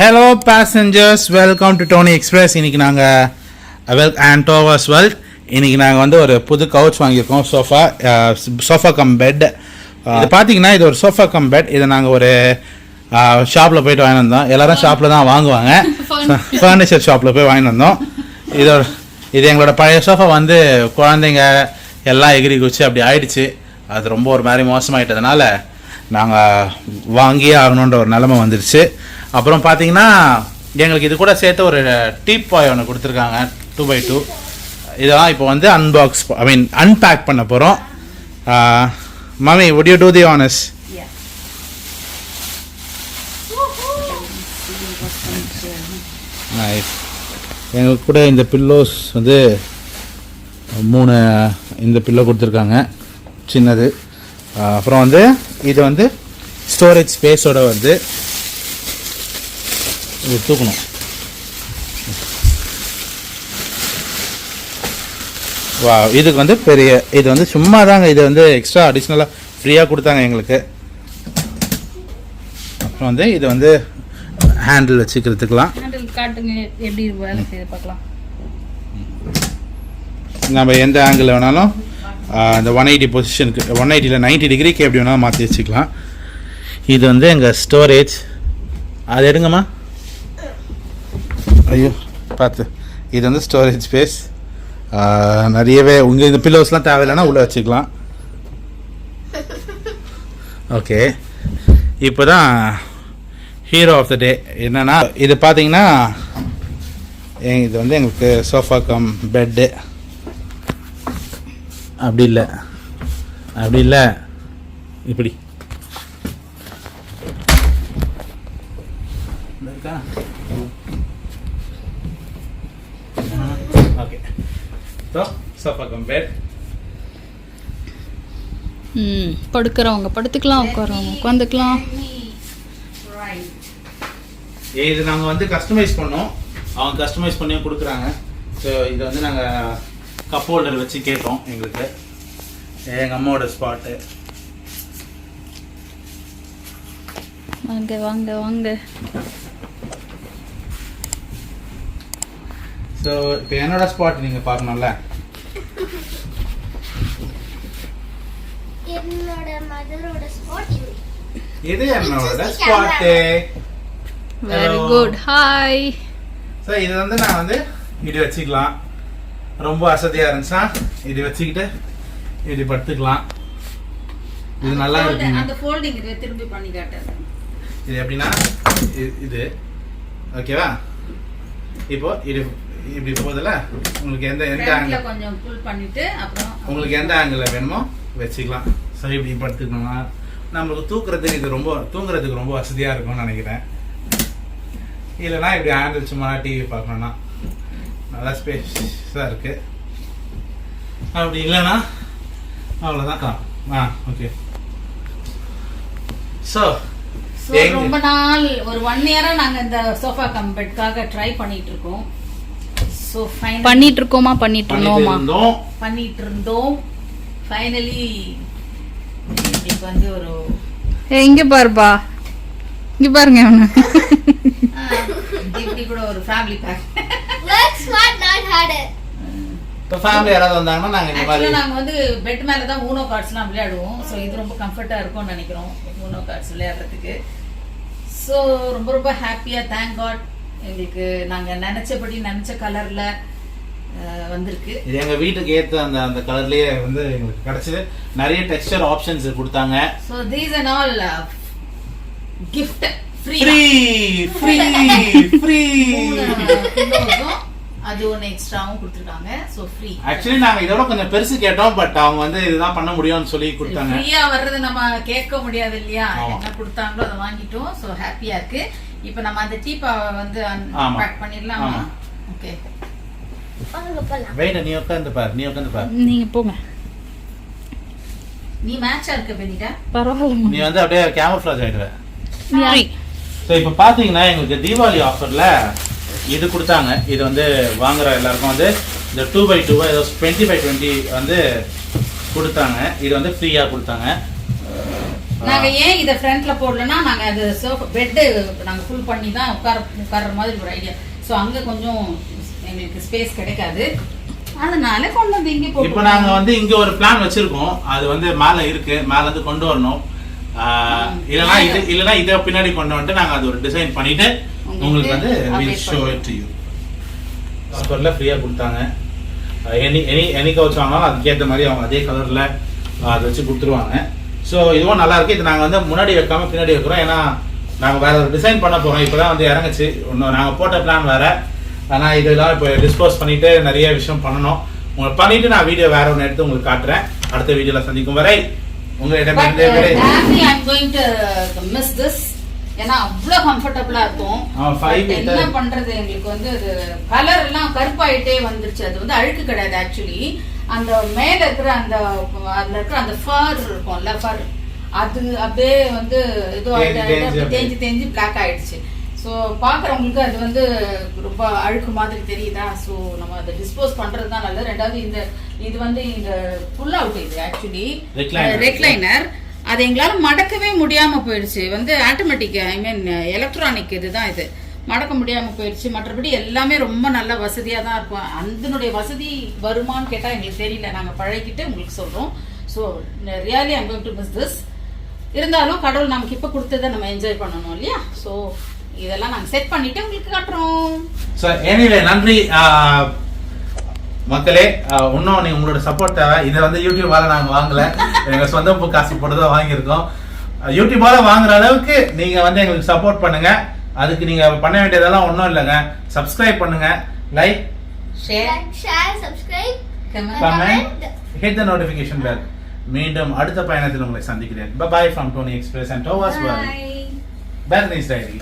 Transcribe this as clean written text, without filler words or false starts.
Hello passengers, welcome to Tony Express. இன்னைக்கு நாங்கள் and Tovers World. இன்னைக்கு நாங்கள் வந்து ஒரு புது கவுச் வாங்கியிருக்கோம். Sofa cum bed. இது பார்த்தீங்கன்னா இது ஒரு சோஃபா கம் பெட். இதை நாங்கள் ஒரு ஷாப்பில் போயிட்டு வாங்கிட்டு வந்தோம். எல்லாரும் ஷாப்பில் தான் வாங்குவாங்க. ஃபர்னிச்சர் ஷாப்பில் போய் வாங்கிட்டு வந்தோம். இது எங்களோட பழைய சோஃபா வந்து குழந்தைங்க எல்லாம் எகிரி குச்சி அப்படி ஆயிடுச்சு. அது ரொம்ப ஒரு மாதிரி மோசமாயிட்டதுனால நாங்கள் வாங்கியே ஆகணுன்ற ஒரு நிலைமை வந்துடுச்சு. அப்புறம் பார்த்தீங்கன்னா எங்களுக்கு இது கூட சேர்த்து ஒரு டீப்பாய் ஒன்று கொடுத்துருக்காங்க 2x2. இதெல்லாம் இப்போ வந்து அன்பேக் பண்ண போகிறோம். Mummy, would you do the honors? Yeah. Nice. எங்களுக்கு கூட இந்த பில்லோஸ் வந்து 3 இந்த பில்லோ கொடுத்துருக்காங்க, சின்னது. அப்புறம் வந்து இது வந்து ஸ்டோரேஜ் ஸ்பேஸோட வந்து இது தூக்கணும். வா, இதுக்கு வந்து பெரிய இது வந்து சும்மா தாங்க, இது வந்து எக்ஸ்ட்ரா அடிஷ்னலாக ஃப்ரீயாக கொடுத்தாங்க எங்களுக்கு. அப்புறம் வந்து இது வந்து ஹேண்டில் வச்சுக்கிறதுக்கலாம். நம்ம எந்த ஆங்கிள் வேணாலும் இந்த 180 பொசிஷனுக்கு 180ல் 90 டிகிரிக்கு எப்படி வேணாலும் மாற்றி வச்சுக்கலாம். இது வந்து எங்கள் ஸ்டோரேஜ். அது எடுங்கம்மா. ஐயோ பார்த்து. இது வந்து ஸ்டோரேஜ் ஸ்பேஸ். நிறையவே உங்கள் இந்த பில்லோஸ்லாம் தேவையில்லைன்னா உள்ளே வச்சுக்கலாம். ஓகே, இப்போ தான் ஹீரோ ஆஃப் த டே என்னென்னா, இது பார்த்தீங்கன்னா இது வந்து எங்களுக்கு சோஃபா கம் பெட்டு. அப்படி இல்லை இப்படி இருக்கா? Okay, so sofa cum bed. படுக்கிறவங்க படுத்துக்கலாம், உட்காரவங்க உட்காந்துக்கலாம். இது நாங்கள் வந்து கஸ்டமைஸ் பண்ணோம். அவங்க கஸ்டமைஸ் பண்ணியும் கொடுக்குறாங்க. ஸோ இது வந்து நாங்கள் கப் ஹோல்டர் வச்சு கேட்டோம். எங்களுக்கு எங்கள் அம்மாவோட ஸ்பாட்டு. வாங்க வாங்க வாங்க. ஸோ இப்போ என்னோட ஸ்பாட் நீங்கள் பார்க்கணும்ல. இது என்னோட spot. Very good. Hi. So இது வந்து நான் வந்து இப்படி வச்சுக்கலாம். ரொம்ப வசதியாக இருந்துச்சுன்னா இது வச்சுக்கிட்டு இப்படி படுத்துக்கலாம். இது நல்லா இருக்குங்க. அந்த ஃபோல்டிங் இது திருப்பி பண்ணி காட்டுறேன். இது எப்படின்னா இது ஓகேவா? இப்போ இது இப்படி போகுதுல, உங்களுக்கு எந்த ஆங்கிள் கொஞ்சம் புல் பண்ணிட்டு அப்புறம் உங்களுக்கு எந்த ஆங்கிளில் வேணுமோ வச்சுக்கலாம். ஸோ இப்படி படுத்துக்கணும்னா நம்மளுக்கு தூங்குறதுக்கு ரொம்ப வசதியாக இருக்கும்னு நினைக்கிறேன். இல்லைனா இப்படி ஹேண்டில் சும்மா டிவி பார்க்கணும்னா நல்லா ஸ்பேஸாக இருக்குது. அப்படி இல்லைன்னா அவ்வளோதான். ஓகே. ஸோ ரொம்ப நாள் ஒரு 1 இயரா நாங்க இந்த சோஃபா கம் பெட்காக ட்ரை பண்ணிட்டு இருக்கோம். சோ ஃபைனலி பண்ணிட்டு இருந்தோம். ஃபைனலி இப்போ வந்து ஒரு இங்க பாருப்பா, இங்க பாருங்க. இப்படி கூட ஒரு ஃபேமிலி பேக். இப்போ ஃபேமிலி யாராவது வந்தாங்கன்னா நாங்கள் வந்து பெட் மேலே தான் ஊனோ கார்ட்ஸ்லாம் விளையாடுவோம். ஸோ இது ரொம்ப கம்ஃபர்ட்டாக இருக்கும்னு நினைக்கிறோம் ஊனோ கார்ட்ஸ் விளையாடுறதுக்கு. ஸோ ரொம்ப ரொம்ப ஹாப்பியாக தேங்க் காட் எங்களுக்கு நாங்கள் நினச்ச கலரில் வந்திருக்கு. இது எங்கள் வீட்டுக்கு ஏற்ற அந்த கலர்லேயே வந்து எங்களுக்கு கிடச்சிது. நிறைய டெக்ஸ்சர் ஆப்ஷன்ஸ் கொடுத்தாங்க. So these and all gift free. அது ஒன்று எக்ஸ்ட்ராவும் கொடுத்துருக்காங்க. So free. ஆக்சுவலி நாங்கள் இதோட கொஞ்சம் பெருசு கேட்டோம். பட் அவங்க வந்து இதுதான் பண்ண முடியும்னு சொல்லி கொடுத்தாங்க. ஃப்ரீயா வர்றது நம்ம கேட்க முடியாது இல்லையா? என்ன கொடுத்தாங்களோ அதை வாங்கிட்டோம். ஸோ ஹாப்பியா இருக்கு. இப்போ நம்ம அந்த டீப்பா வந்து பேக் பண்ணிடலாம். Okay, wait. நீ உட்காந்து பாரு. நீங்க போங்க. நீ மேட்சா இருக்க பெனிட்டா. பரவாயில்ல, நீ வந்து அப்படியே கேமோஃப்ளேஜ் ஆயிடுவ. நீ ஸோ இப்போ பார்த்தீங்கன்னா எங்களுக்கு தீபாவளி ஆஃபரில் இது கொடுத்தாங்க. இது வந்து வாங்குற எல்லாருக்கும் வந்து இந்த 2x2 ஏதோ 20x20 வந்து கொடுத்தாங்க. இது வந்து ஃப்ரீயாக கொடுத்தாங்க. நாங்க ஏன் இத ஃப்ரண்ட்ல போடலன்னா நாங்க அது சோஃபா பெட் நாங்க ஃபுல் பண்ணி தான் உட்கார்ற மாதிரி ஒரு ஐடியா. சோ அங்க கொஞ்சம் எங்களுக்கு ஸ்பேஸ் கிடைக்காது, அதனால கொண்டு வந்து இங்க போட்டு. இப்போ நாங்க வந்து இங்க ஒரு பிளான் வச்சிருக்கோம், அது வந்து மேல இருக்கு, மேல இருந்து கொண்டு வரணும். இல்லனா இத பின்னாடி கொண்டு வந்துட்டு நாங்க அது ஒரு டிசைன் பண்ணிட்டு உங்களுக்கு வந்து we'll show it to you. ஆஃபர்ல ஃப்ரீயா கொடுத்தாங்க. எனி கவுச் வாங்கினாலும் அதுக்கேற்ற மாதிரி அவங்க அதே கலர்ல அதை வச்சு கொடுத்துருவாங்க. ஸோ இதுவும் நல்லா இருக்கு. இது நாங்கள் வந்து முன்னாடி வைக்காம பின்னாடி வைக்கிறோம், ஏன்னா நாங்கள் வேற ஒரு டிசைன் பண்ண போகிறோம். இப்போ தான் வந்து இறங்குச்சு, இன்னும் நாங்கள் போட்ட பிளான் வேற. ஆனால் இதெல்லாம் இப்போ டிஸ்போஸ் பண்ணிட்டு நிறைய விஷயம் பண்ணணும். உங்களுக்கு பண்ணிட்டு நான் வீடியோ வேற ஒன்று எடுத்து உங்களுக்கு காட்டுறேன். அடுத்த வீடியோவில் சந்திக்கும் வரை உங்களிடமிருந்து ஏன்னா அவ்வளோ கம்ஃபர்டபுளா இருக்கும். என்ன பண்றது, எங்களுக்கு வந்து அது கலர் எல்லாம் கருப்பாயிட்டே வந்துருச்சு. அது வந்து அழுக்கு கிடையாது ஆக்சுவலி. அந்த மேல இருக்கிற அந்த அதுல இருக்கிற அந்த ஃபர் இருக்கும்ல, ஃபர் அது அப்படியே வந்து ஏதோ தேஞ்சு தேஞ்சு பிளாக் ஆயிடுச்சு. ஸோ பாக்குறவங்களுக்கு அது வந்து ரொம்ப அழுக்கு மாதிரி தெரியுதா. ஸோ நம்ம அதை டிஸ்போஸ் பண்றது தான் நல்லது. ரெண்டாவது இது வந்து இந்த புல் அவுட், இது ஆக்சுவலி ரெக்லைனர். அது எங்களால மடக்கவே முடியாம போயிடுச்சு. வந்து ஆட்டோமேட்டிக் ஐ மீன் எலக்ட்ரானிக் இதுதான், இது மடக்க முடியாம போயிடுச்சு. மற்றபடி எல்லாமே ரொம்ப நல்ல வசதியா தான் இருக்கும். அதனுடைய வசதி வருமானு கேட்டா எங்களுக்கு தெரியல, நாங்க பழகிட்டு உங்களுக்கு சொல்றோம். So really I'm going to miss this. இருந்தாலும் கடவுள் நமக்கு இப்ப கொடுத்ததை நம்ம என்ஜாய் பண்ணணும் இல்லையா. ஸோ இதெல்லாம் நாங்க செட் பண்ணிட்டு உங்களுக்கு காட்டுறோம். ஸோ எனிவே நன்றி மக்களே. இன்னும் நீங்க உங்களோட சப்போர்ட் தேவை. இதை வந்து யூடியூபால நாங்க வாங்கல, எங்க சொந்த காசு போட்டு தான் வாங்கியிருக்கோம். யூடியூபால வாங்குற அளவுக்கு நீங்க வந்து எங்களுக்கு சப்போர்ட் பண்ணுங்க. அதுக்கு நீங்க பண்ண வேண்டியதெல்லாம் ஒன்றும் இல்லைங்க. சப்ஸ்கிரைப் பண்ணுங்க, like, share, subscribe, comment, hit the notification bell. மீண்டும் அடுத்த பயணத்தில் உங்களை சந்திக்கிறேன். Bye bye from Tony Express and Towers World. Bye. Bye. Nice diary.